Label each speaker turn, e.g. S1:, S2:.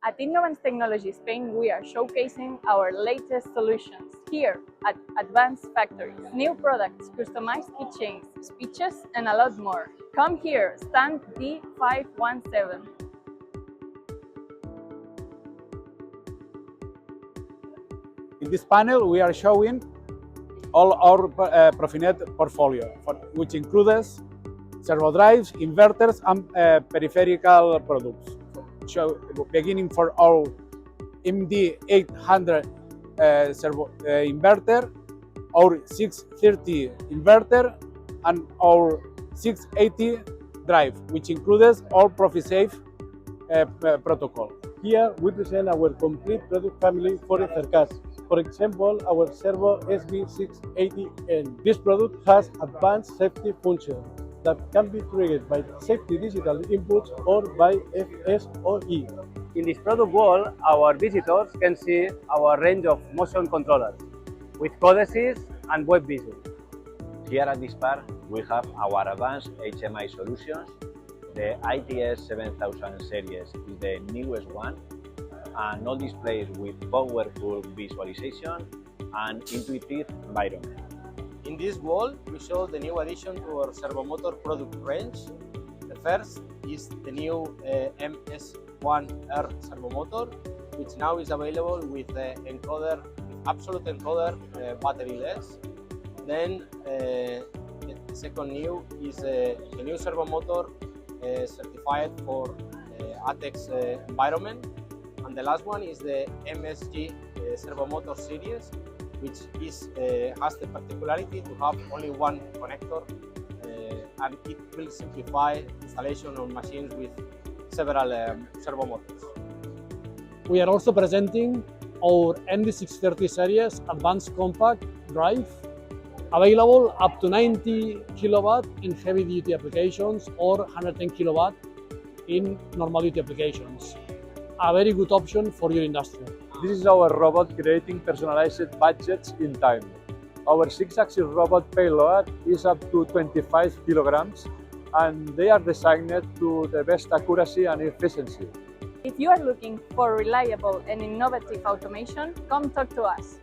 S1: At Inovance Technology Spain, we are showcasing our latest solutions here at Advanced Factories. New products, customized keychains, speeches, and a lot more. Come here, stand D517.
S2: In this panel, we are showing all our Profinet portfolio, which includes servo drives, inverters, and peripheral products. So, beginning for our MD800 servo inverter, our 630 inverter, and our 680 drive, which includes all ProfiSafe protocol.
S3: Here we present our complete product family for Ethercast. For example, our Servo SB680N. This product has advanced safety functions that can be triggered by safety digital inputs or by FSOE.
S4: In this product wall, our visitors can see our range of motion controllers with codices and web vision.
S5: Here at this part, we have our advanced HMI solutions. The ITS 7000 series is the newest one, and all displays with powerful visualization and intuitive environment.
S6: In this wall, we show the new addition to our servomotor product range. The first is the new MS1R servomotor, which now is available with the encoder, absolute encoder batteryless. Then the second new is the new servomotor certified for ATEX environment. And the last one is the MSG servomotor series, which has the particularity to have only one connector, and it will simplify installation on machines with several servo motors.
S3: We are also presenting our MD630 series advanced compact drive, available up to 90 kilowatt in heavy duty applications or 110 kilowatt in normal duty applications. A very good option for your industry.
S7: This is our robot creating personalized budgets in time. Our 6-axis robot payload is up to 25 kilograms, and they are designed to the best accuracy and efficiency.
S1: If you are looking for reliable and innovative automation, come talk to us.